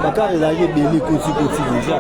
Bakar il a eu belé côté déjà.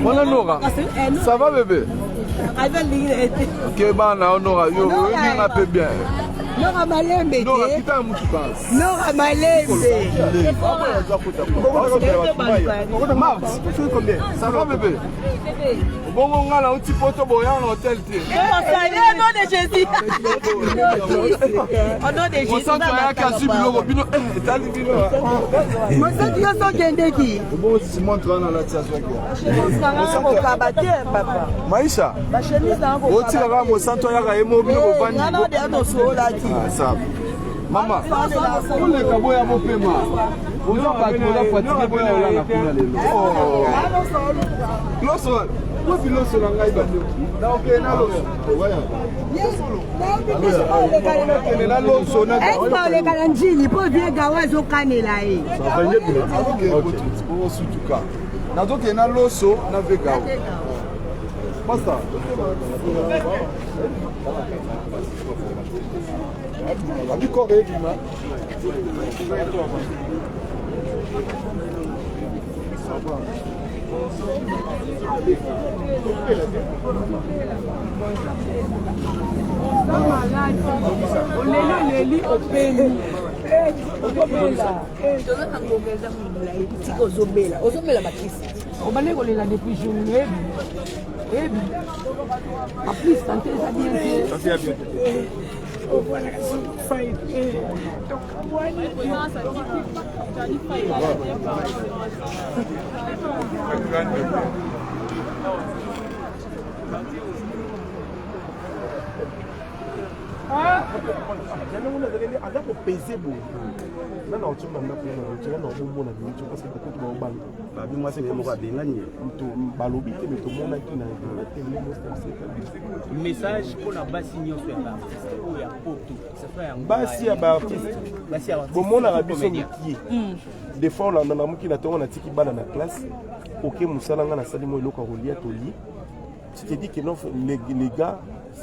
Voilà Nora, ça va bébé? Ok, bah on aura, yo, un peu bien. Nora Malembe. Nora, qui t'a mouti passe? Nora Malembe. Mars, tu fais combien? Ça va bébé? Bon, on a un petit poteau boyant en hôtel. Au nom de Jésus. Au nom de Jésus. On sent qu'il y a un bilot, Robino. T'as dit bilot. Moi, ça, tu as son qui? Bon, si montre dans la situation. Papa. Maïcha. Ma chemise là. On tire là, mon sang, toi, il y a un mobile au bandi. Ah, ça. Maman, on est capable de mon paiement. On a pas de fatigué pour la oh. L'osso. Où est l'osso là ngai bandi? Donc na l'osso. Ouais. Na l'osso na. Est-ce le kalanjili pour bien gawazo kanela e. Ça va bien bien. OK, pour sutuka. Na donc na l'osso na vega. Basta. Abi correr dima. message pour la basse ignorance ou ya poto ça fait un basi ya ba artiste bon na rabiso métier des fois on a muki na tonga na tiki bana na classe OK musala nga na sali mo eloko rolia toli tu te dis que non les gars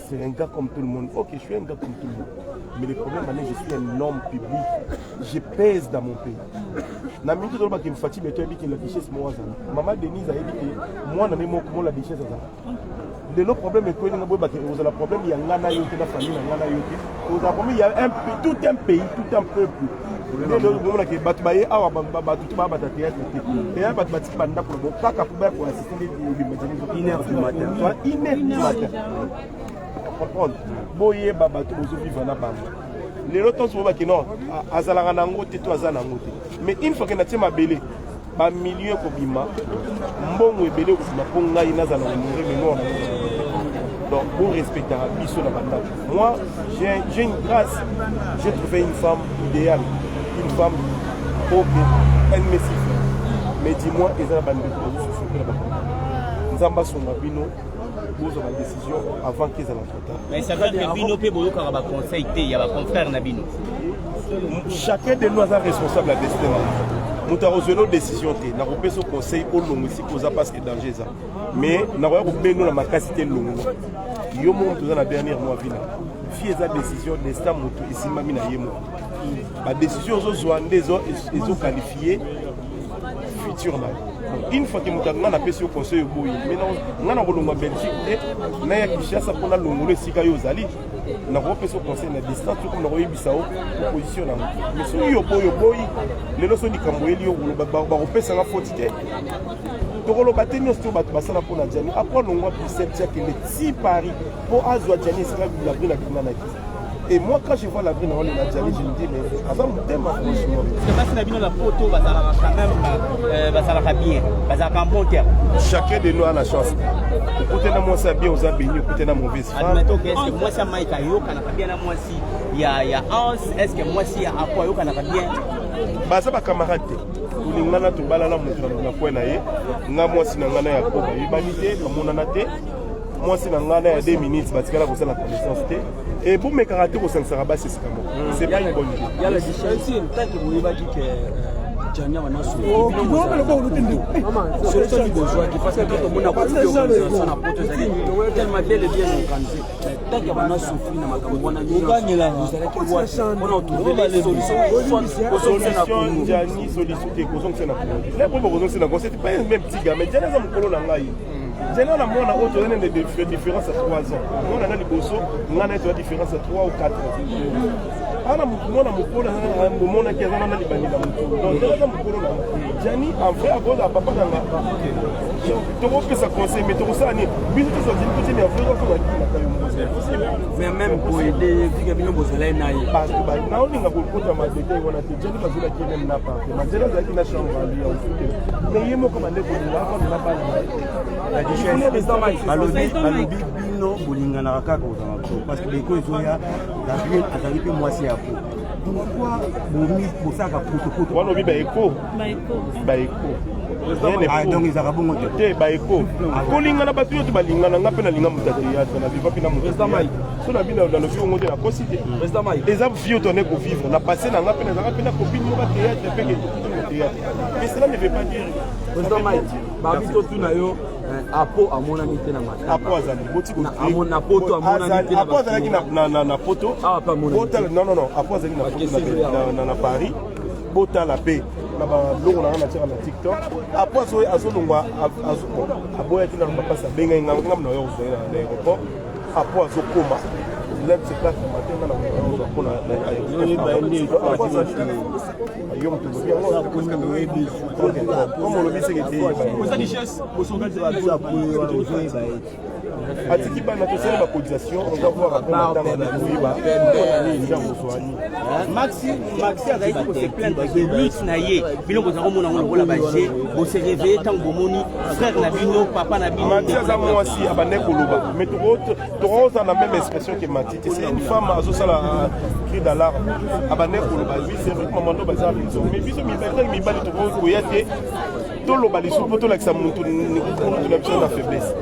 c'est un gars comme tout le monde. OK, je suis un gars comme tout le monde. Mais le problème, je suis un homme public. Je pèse dans mon pays. Na minute de qui me fatigue, mais tu as dit que la richesse moi maman Denise a dit que moi n'ai pas la richesse ça. Le problème est que vous avez le problème il y a un famille, vous avez il y a tout un pays, tout un peuple. Boye babato bozo vivre na bango. Les lotos sont qui non azalanga nango te to azana ngote. Mais une fois que na tima belé ba milieu ko bima mbongo ebele ko na ponga ina zana ngore mémoire. Donc pour respecter biso na banda. Moi j'ai une grâce, j'ai trouvé une femme idéale, une femme OK, elle me suffit. Mais dis-moi ezala bande ko souffrir là-bas. Nzamba songa bino pose la décision avant qu'ils aient l'entretien. Mais ça veut dire que Bino peut beaucoup avoir conseil, il y a un confrère Nabino. Chacun de nous est responsable à destin. Nous avons une décision, nous avons un conseil au long ici pour parce que danger ça. Mais nous avons une capacité longue. Yo mon tout dans la dernière mois vina. Fie esa décision destin moto ici mami na yemo. La décision zo zoandé zo ils ont qualifié futur na. Une fois que nous avons appelé au conseil, nous avons en Belgique, nous avons Kinshasa pour la longue sika yozali. Nous avons appelé au conseil na distance comme nous avons eu Bissau opposition na. Mais si yo boy, les leçons du Cambodge yo ba repé ça la faute té. Tokolo bateni osto bat basala pour na Djani. Après nous avons pris cette que les 6 paris pour azwa Djani sera la brune na na. Et moi, quand je vois la vie dans le Nadjali, je me dis, mais avant mon thème, franchement. Parce que la vie dans la photo, va quand même, va bien, va en bon terme. Chacun de nous a la chance. Écoutez, moi, ça bien aux abénis, écoutez, la mauvaise femme. Admettons que est-ce que moi, ça m'a été bien, moi, si il y a 11, est-ce que moi, si il y a à quoi, il y a bien. Bah, ça va camarade. Ulingana to balala mutu na kwena ye. Nga moi si ngana ya ko ba yibanite, amona na te. Moi si ngana ya 2 minutes, batikala ko sala connaissance te. Et pour mes caractères au sein de Sarabas, c'est pas une bonne idée. Il y a la différence, tant que vous avez dit que Djani a un sou. C'est le besoin qui fasse que tout le monde a pas de organisation à porter tellement bien le bien organisé. Tant qu'il y a un souffle dans ma campagne, vous gagnez là. Vous allez que on a trouvé les solutions. Djani sollicité, cause on s'en a. Là pour cause on s'en a, c'est pas un même petit gars, mais Djani a mon colon en laï. J'ai là moi on a autre des différences à 3 ans. Moi on a les bossos, on a une différence à 3 ou 4 ans. Ana moi na mukolo na mona ki azana na libani na mukolo. Donc là mukolo na Djani en vrai à cause à papa na nga. Tu vois que ça conseille mais tout ça ni biso to sorti petit mais en vrai ko na mais même pour aider vika bino bozela na yi. Parce que ba na on nga ko kota ma de ko na Djani ba zula ki même na pa. Ma Djani za ki na chambre ali ya ufuke. Mais yemo ko mande ko na ko na ba la alobi bino bolingana kaka kozanga to parce que beko ezoya la bien azali pe mwasi ya po pourquoi bomi kosaka protocole wana obi baeko donc ezaka bongo te baeko kolingana bato yoto balingana nga mpe nalinga moto ya théâtre na viva mpe na moto so na bino nalobi ongo te nakosi te eza vie oto ane kovivre na passé na nga mpe nazanga mpe na copine moko ya théâtre mpe ke théâtre mais cela ne veut pas dire président Mike babi totuna yo apo amonani te na matanga apo azali boti ko amona poto amonani te na apo azali na poto ah pas amonani non apo azali na poto na Paris bota la paix na ba logo na tira na TikTok apo azolongwa aboya tina na pasa benga ngam na yo na aéroport apo azokoma lève ses places le matin dans la pour comme on le dit c'est atiki bana tosala ba cotisation on va voir Maxi azali ko se plaindre que lutte na ye bino bozango mona ngolo la baje bo se réveiller tant bomoni frère na bino papa na bino Maxi azamo aussi abane koloba mais tout dans la même expression que Mati c'est une femme azosala cri d'alarme abane koloba oui c'est vrai que mamando bazar biso mais biso mi bali to ko yate to lo bali so poto la mutu ni ko na biso na faiblesse.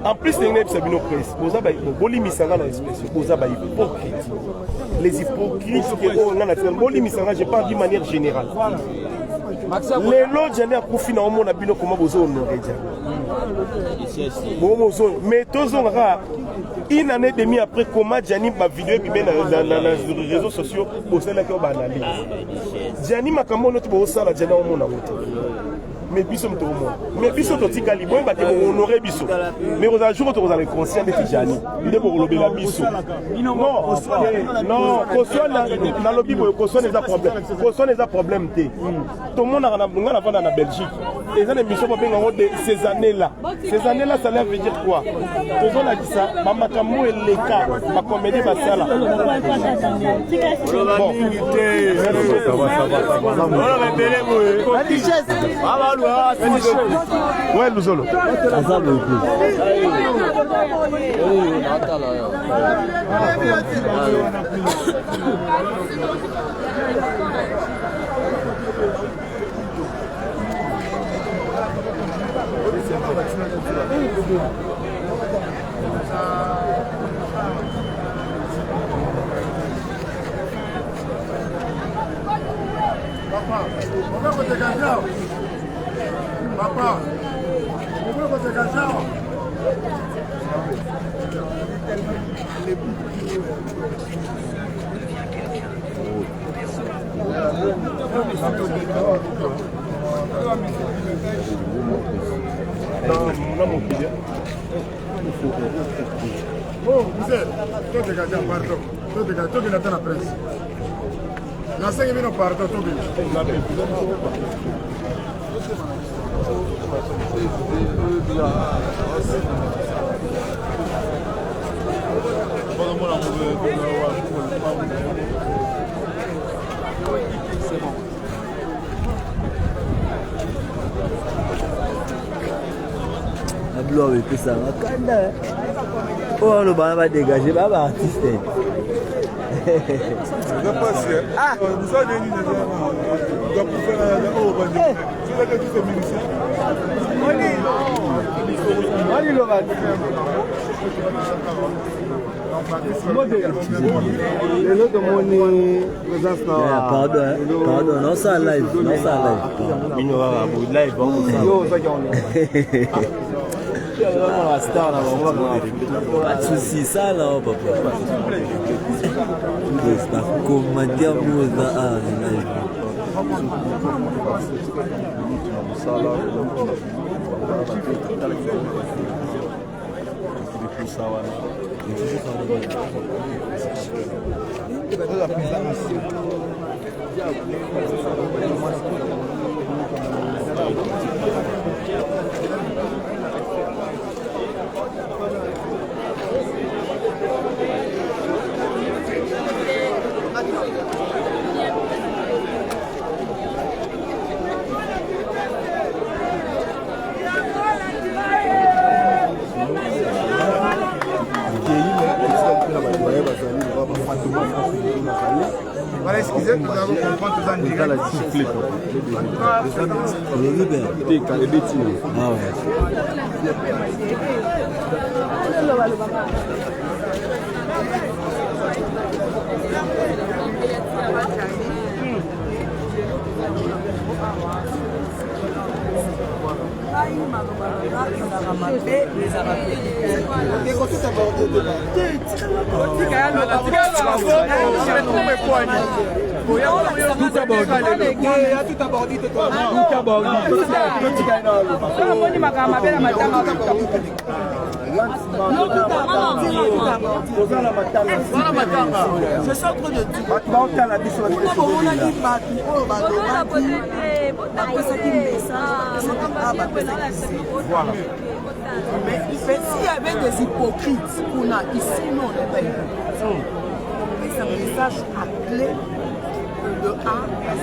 En plus, les hypocrites, je parle d'une manière générale. Les lots, j'en ai un profit dans le monde, comment vous honorez. Mais tous une année et demie après, comment Gianni ma vidéo et puis dans les réseaux sociaux, au sein de la analyse. Gianni m'a comme notre beau ça la Gianni au monde. Mais biso mto mo mais biso to tikali bon ba te honorer biso mais aux jours to les conscient de Gianni il pour lober la biso non non caution dans le bibo caution des problèmes caution des problèmes té tout le monde a na na Belgique et ça émission pas bien de ces années là ça veut dire quoi toujours la dit ça mama kamo et les cas ma comédie va ça là bon ouais, nous allons. Papa, pourquoi vous êtes gagé? Oh, vous êtes, toi dégagé, pardon. Toi dégagé, toi qui n'attends la presse. La 5 minutes, pardon, toi qui c'est bon. La gloire est ça. Oh, on va dégager, va artiste. Ah, vous avez dit pardon, non ça live, pas de soucis, ça là, papa. Commentaire voilà, excusez, nous avons compris tout ça en direct. C'est ça trop de tout. Voilà. Mais s'il y avait des hypocrites qu'on a ici, nous on est bien. C'est un message à clé de A à Z.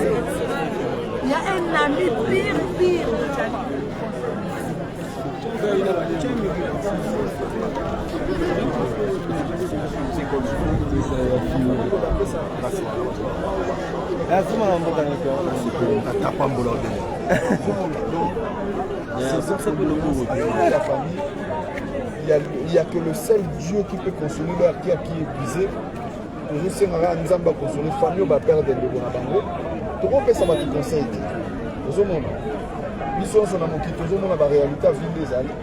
Il y a un ami pire de Gianni. Il n'y a que le seul Dieu qui peut consoler leur qui est épuisé. Toujours si on a un Nzamba consoler, famille va perdre des gens à Bango. Tout le monde peut savoir qui conseille. Tout le monde. Ils sont dans mon kit, tout le monde a la réalité à vivre des années.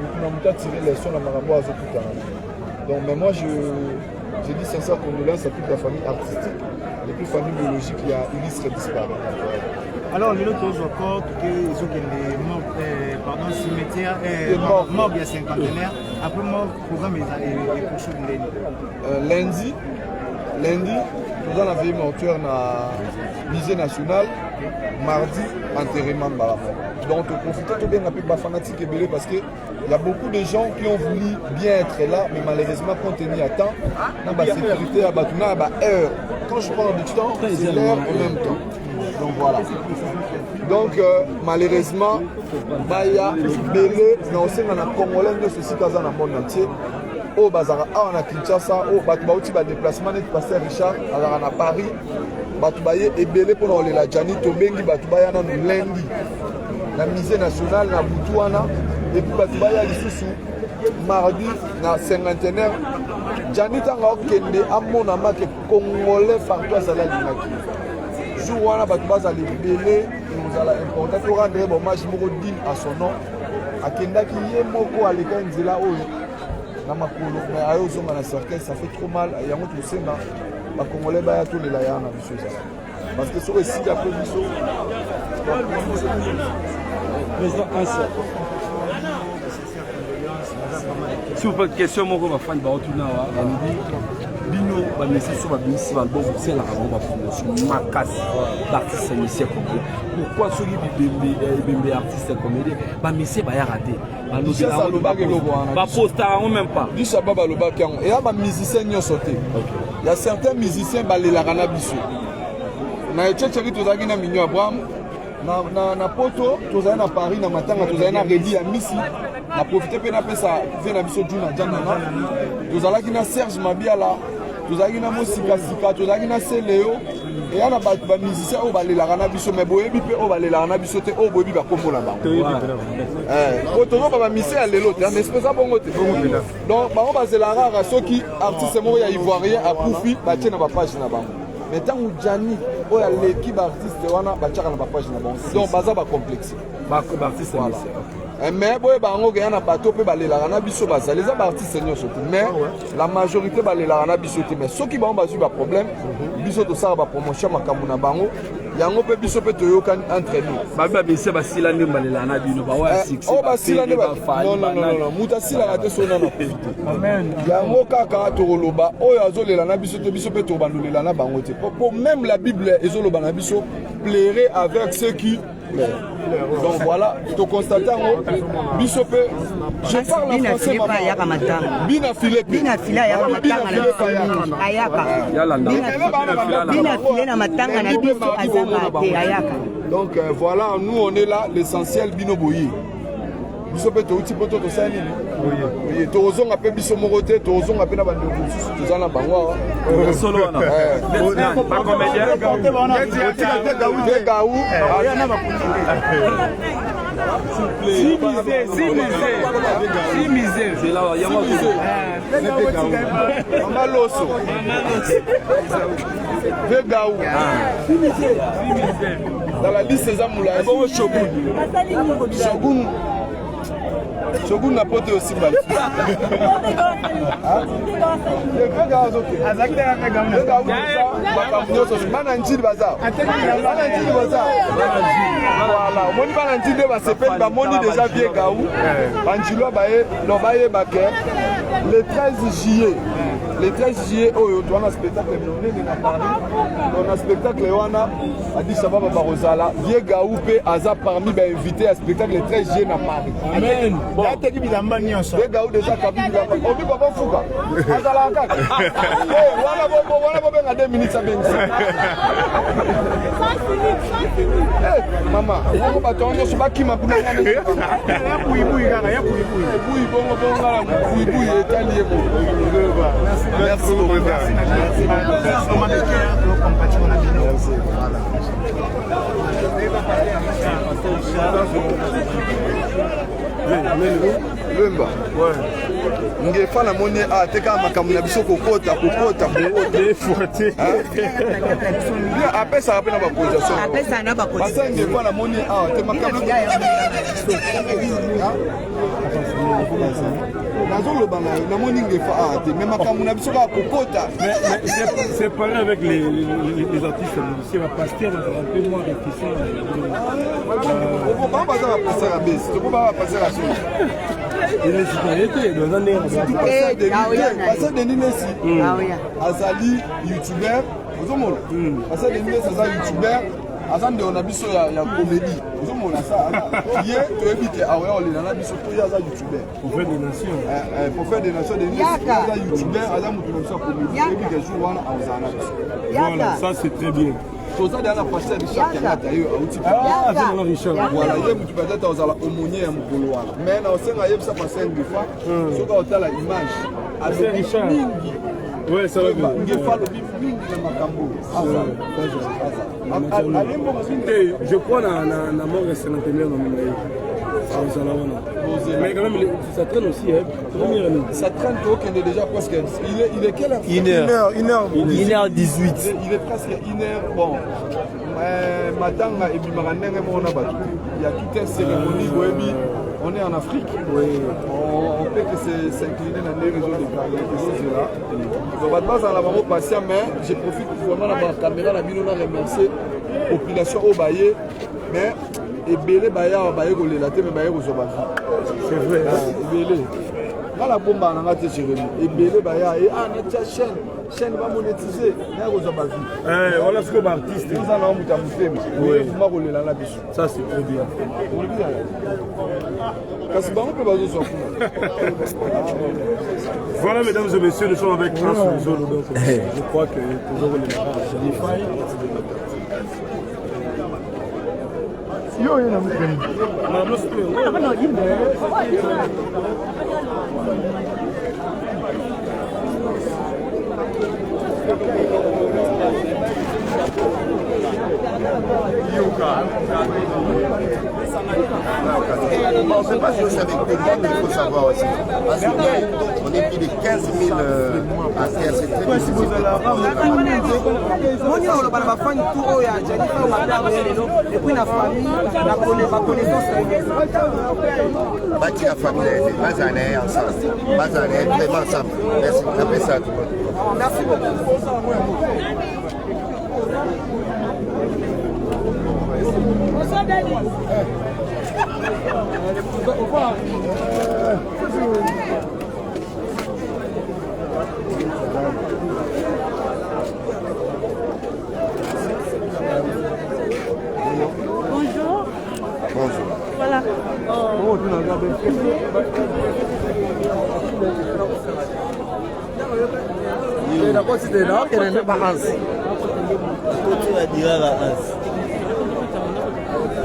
Nous avons tiré les sons à Marambo à Zokutana. Donc, mais moi, je dis sincère condoléances à toute la famille artistique. Et puis, famille biologique, il y a Ulysse qui disparu. Alors, les autres encore, ils ont des morts, cimetière, morts il y a cinquantenaire. Après, mort, programme est pour chaud de lundi, nous avons veillé mortuaire dans le musée national. Mardi, enterrement de la donc, profitez bien un peu de fanatique et belé parce qu'il y a beaucoup de gens qui ont voulu bien être là, mais malheureusement, compte tenu à temps, dans la sécurité, à heure. Quand je parle du temps, c'est l'heure en même temps. Donc voilà. Donc malheureusement, il y a belé dans le Congolais de ceci dans le monde entier. Au Bazara, on a Kinshasa, au Batoubaouti, déplacement de pasteur Richard, à Paris. Batoubaye est belé pour aller la Jani, Tobengi, Batoubaye dans le lundi. La musée nationale, na Boutouana, et puis Batoubaye à l'issue mardi, na cinquantenaire. Jani Tanga Kende, à mon ama que Congolais, partout à Saladinaki. Jour où on a Batoubaye à l'ébélé, nous allons important pour rendre hommage à son nom. À Kenda qui est moko à l'école de la haut. Na makolo mais ayo zonga na cercueil ça fait trop mal ya moto senga ba congolais ba ya to lela ya na biso ça parce que so esi ya biso président Ansa si vous faites question moko ba fan ba otuna wa bino ba message sur ba bisi ba bon c'est la raison ba promotion makasi l'artiste musicien complet pourquoi ceux qui bembe artiste comédien ba message ba ya raté ba posta même pas du sababa lo bakango et ba musicien nyo sauté il y a certains musiciens ba le la kana biso na etcheki tozaki na Minyo Abraham na poto tozali na Paris na matanga tozali na Redi ya Misi na profiter pe na pesa vena biso juna jananga tozalaki na Serge Mabiala tozalaki na Mosika Sika tozalaki na Seleo et ana ba musicien o balelaka na biso mais boyebi pe o balelaka na biso te o boyebi ba kombo na bango o tozo ba musicien ya lelo te en espèce bongo te donc bango bazelaka ka soki artiste moko ya ivoirien akufi batie na ba page na bango mais tangu Jani o ya l'équipe artiste wana batiaka na ba page na bango donc baza ba complexe ba artiste mais boye bango ke na bato pe balelaka na biso bazali eza ba artiste nyonso te mais la majorité balelaka na biso te mais soki bango bazwi ba problème biso tosala ba promotion makambo na bango yango pe biso pe toyokani entre nous ba bisi basila nde balelaka na bino ba wa 6 o basila nde non muta sila te sona na amen yango kaka tokoloba oyo azolela na biso te biso pe tobandolela na bango te pour même la Bible ezoloba na biso plairer avec ceux qui donc voilà, tu constates Bisopé, je parle en français. Bina filé donc voilà, nous on est là, l'essentiel Bino Boyi. Bisopé, tu as dit que tu as dit oui, tu as appelé Biso Moroté, tu as appelé la bande de Zana Bangwa. Solo, pas comédien. Si misé, c'est là, il y a Mamaloso. Vegaou. Dans la liste des Amoula, Shogun. Shogun n'a pas été aussi mal. Le 13 juillet. Le 13 juillet, on a un spectacle à Paris. On a un spectacle à Addis Ababa Barozala. Vieux Gaoupé, Aza parmi les invités à spectacle le 13 juillet à Paris. Amen. Bon. Vieux Gaou déjà Kabi Bilamba. On dit Papa Fouka. Azala Kaka. Voilà 2 minutes à Benzi. Maman, on va t'en dire, je ne sais pas qui m'a pris. Merci beaucoup. Merci. ngefa na moni ateka makambo na biso kokota apesa apena baprojection basa ngefa na moni te makambo nazoloba na moni ngefa te mais makambo na biso kokota. C'est pareil avec les artistes musiciens, ma pasteur un peu moins réticent. On va pas passer à baisse, on va passer à suite. Il est citoyenneté dans un air. Parce que Denis Messi, Azali, youtubeur, parce que Denis Messi, Azali, youtubeur, Azali, on a biso ya comédie. Vous avez ça. Hier, tu as dit que on a biso pour Azali, youtubeur. Pour faire des nations. Pour faire des nations, Denis Messi, Azali, youtubeur, Azali, on a comédie. Tu as dit que jour on a voilà, ça c'est très bien. Tout ça derrière la pasteur Richard Kenyatta c'est Richard. Voilà, il y a peut-être aux aumôniers à Mukolo. Mais na osenga yebisa pasteur Ngefa, soka otala image. C'est Richard. Ouais, ça va bien. Ngefa le mingi na makambo. Je crois na mort et centenaire dans mon mais quand même, ça traîne aussi. Ça traîne trop qu'il est déjà presque. Il est quelle heure? 1h18. Il est presque 1h. Bon. Matanga et Bimarandeng, il y a toute une cérémonie. On est en Afrique. On peut que s'incliner dans les régions de Caracas. On va pas en avoir patient, mais je profite vraiment de la caméra. La ville, on a remercié la population au Baye. Mais et belé baya baye ko lela te me baye ko zoba. C'est vrai. Belé. Dans la bombe on a te chéri. Et belé baya et na chaîne va monétiser. Na ko zoba. Voilà ce que l'artiste. Nous allons muta mutema. Oui, ma ko lela la biso. Ça c'est très bien. Parce que on peut pas zo Voilà mesdames et messieurs, nous sommes avec François Zolo donc je crois que toujours les Jennifer. Yo, il y a un Bon, c'est pas juste avec des gangs, il faut savoir aussi. Parce qu'on est plus de 15 000 à terre, c'est très difficile. Bâtir la famille, bas années ensemble. Bas années, vraiment ensemble. Merci. Après ça, tout le monde. Merci beaucoup. Bonjour. Bonjour. Voilà. Oh, tu n'as pas D'abord, c'était là qu'elle n'est pas Hans. Tu vas dire à Hans.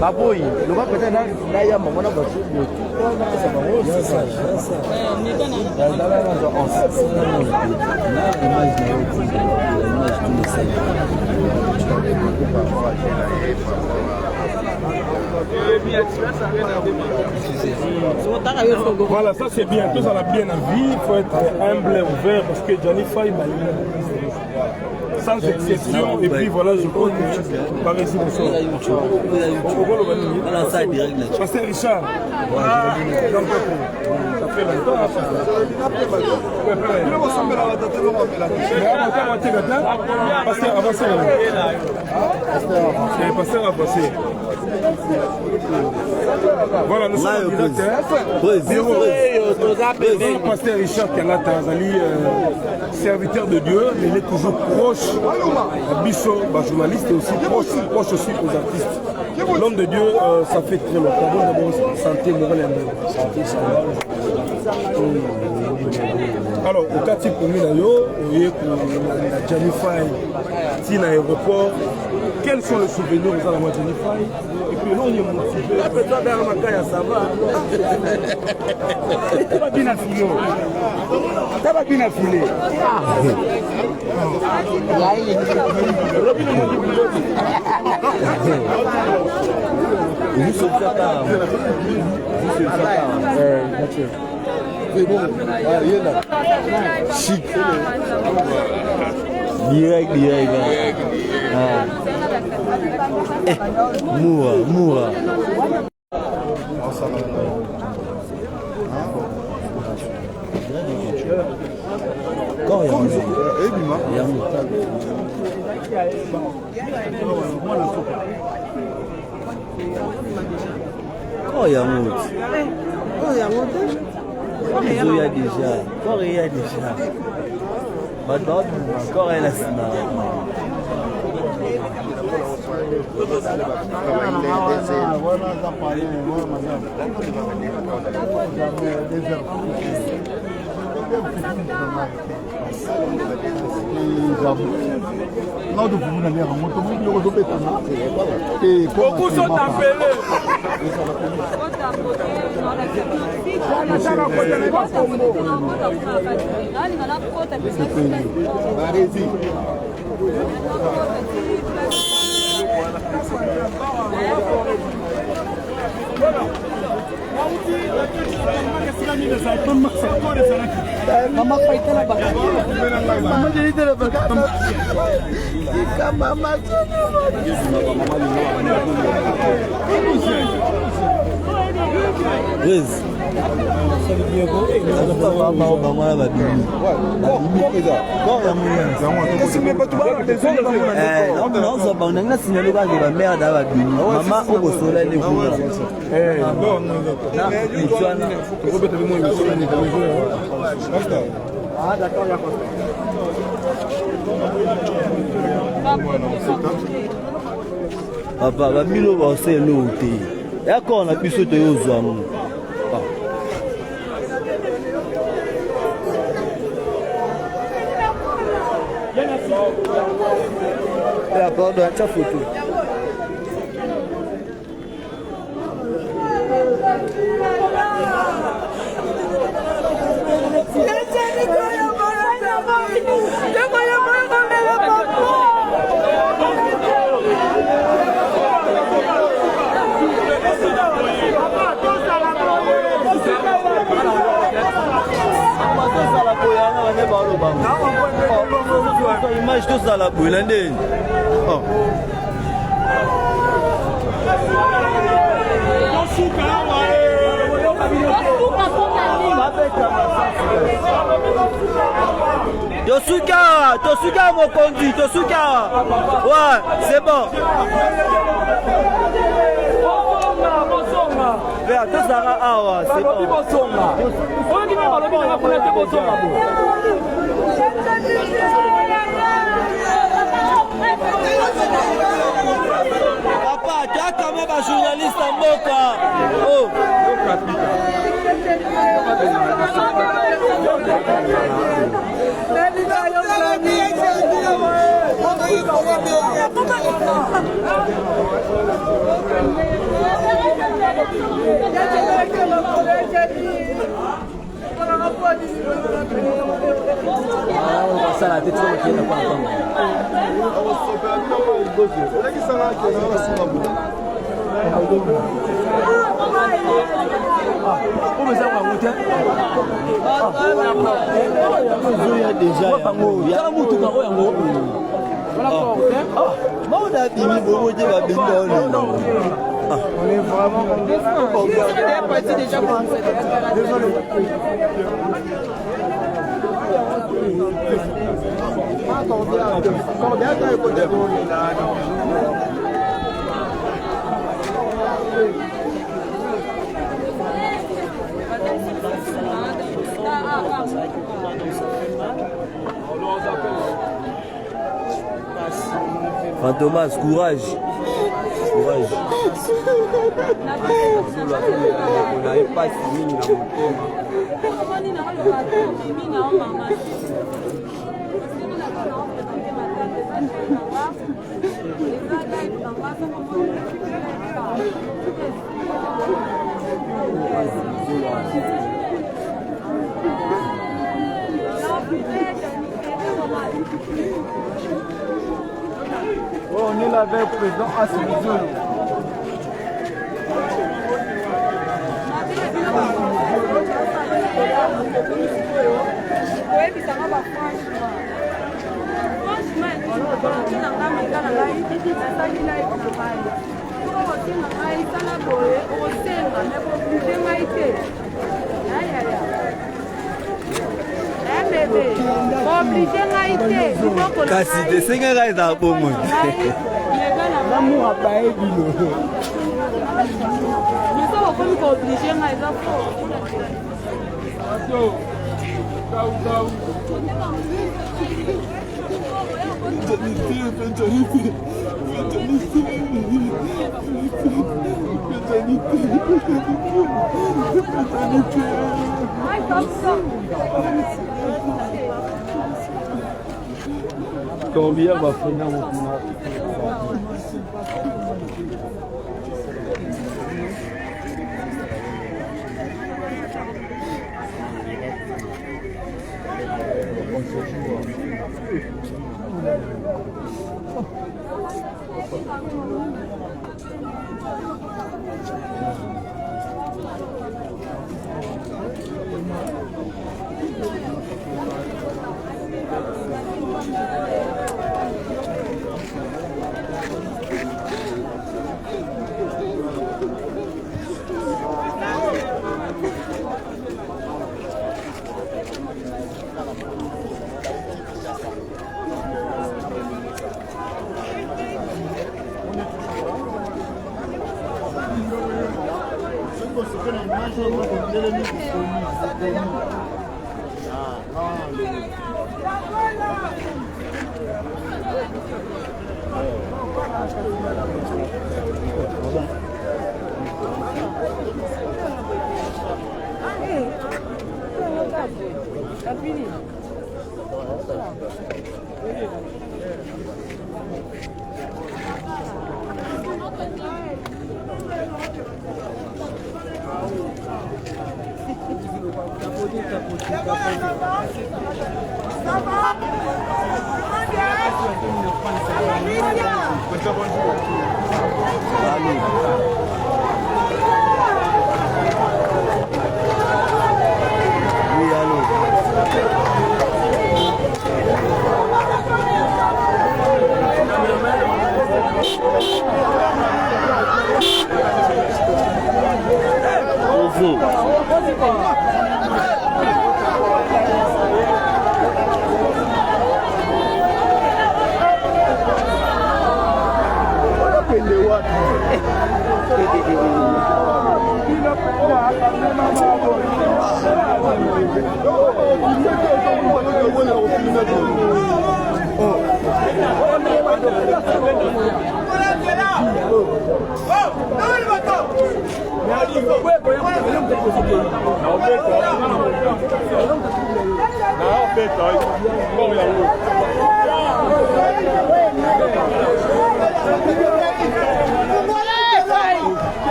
Baboy, le va peut-être là, il y a un moment où c'est pas bon, c'est ça. Voilà, ça c'est bien. Tout ça va bien en vie. Il faut être humble et ouvert parce que Johnny Faye m'a sans exception. Et puis voilà, je crois que par ici, Pasteur Richard. Ça fait longtemps. Pasteur, avancez. Pasteur, avancez. Voilà, nous sommes en direct. Pasteur Richard Kenyatta, serviteur de Dieu, mais il est toujours proche à Bichot, journaliste, et aussi proche aussi aux artistes. L'homme de Dieu, ça fait très longtemps. D'abord, santé morale et santé alors, au cas de Pominayo, il y a Jennifer, Tina aéroport. Quels sont les souvenirs de la Jennifer? Et puis là, on est motivé. Après toi, derrière ma caille, ça va. Ça va bien affiler. Ça va bien affiler. C'est bon. Chic. Direct. Moura. Encore il y a déjà. Maintenant, encore elle a Beaucoup sont appelés. papa bamilo baselo te yakona biso to yozwa mu ya pardon acha photo image tout ça la boule ndeni Tosuka mon conduit, Tosuka. Ouais, c'est bon. Vers tout ça awa, c'est bon. Papa, tu as quand même un journaliste en Moka. Oh. Ça la tête qui est là on est vraiment déjà Fantomas, courage. Courage. On est là avec le président Assimi. Kasi desenga ga eza bongo. L'amour a pas évidé. Mais ça va comme obligé mais ça faut. Combien va finir mon tournoi?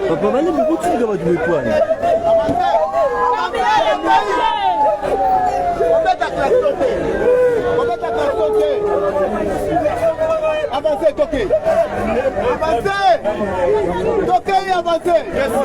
Papa, mais beaucoup de choses de mes poils. Avancez, toquez. Avancez. Toquez et avancez. Qu'est-ce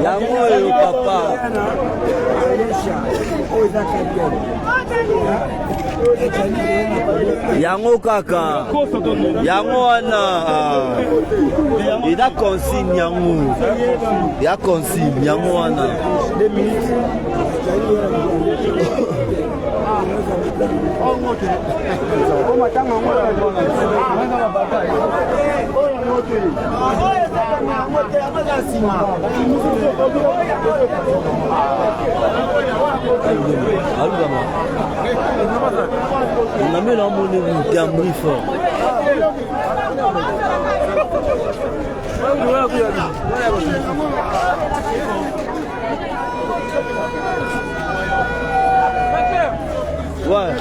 Yango papa. Yango kaka. Yango wana. eza consigne yango ya consigne yango wana 2 minutes on a mis l'emmené un bruit fort. Ouais.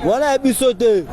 Voilà, il sauté.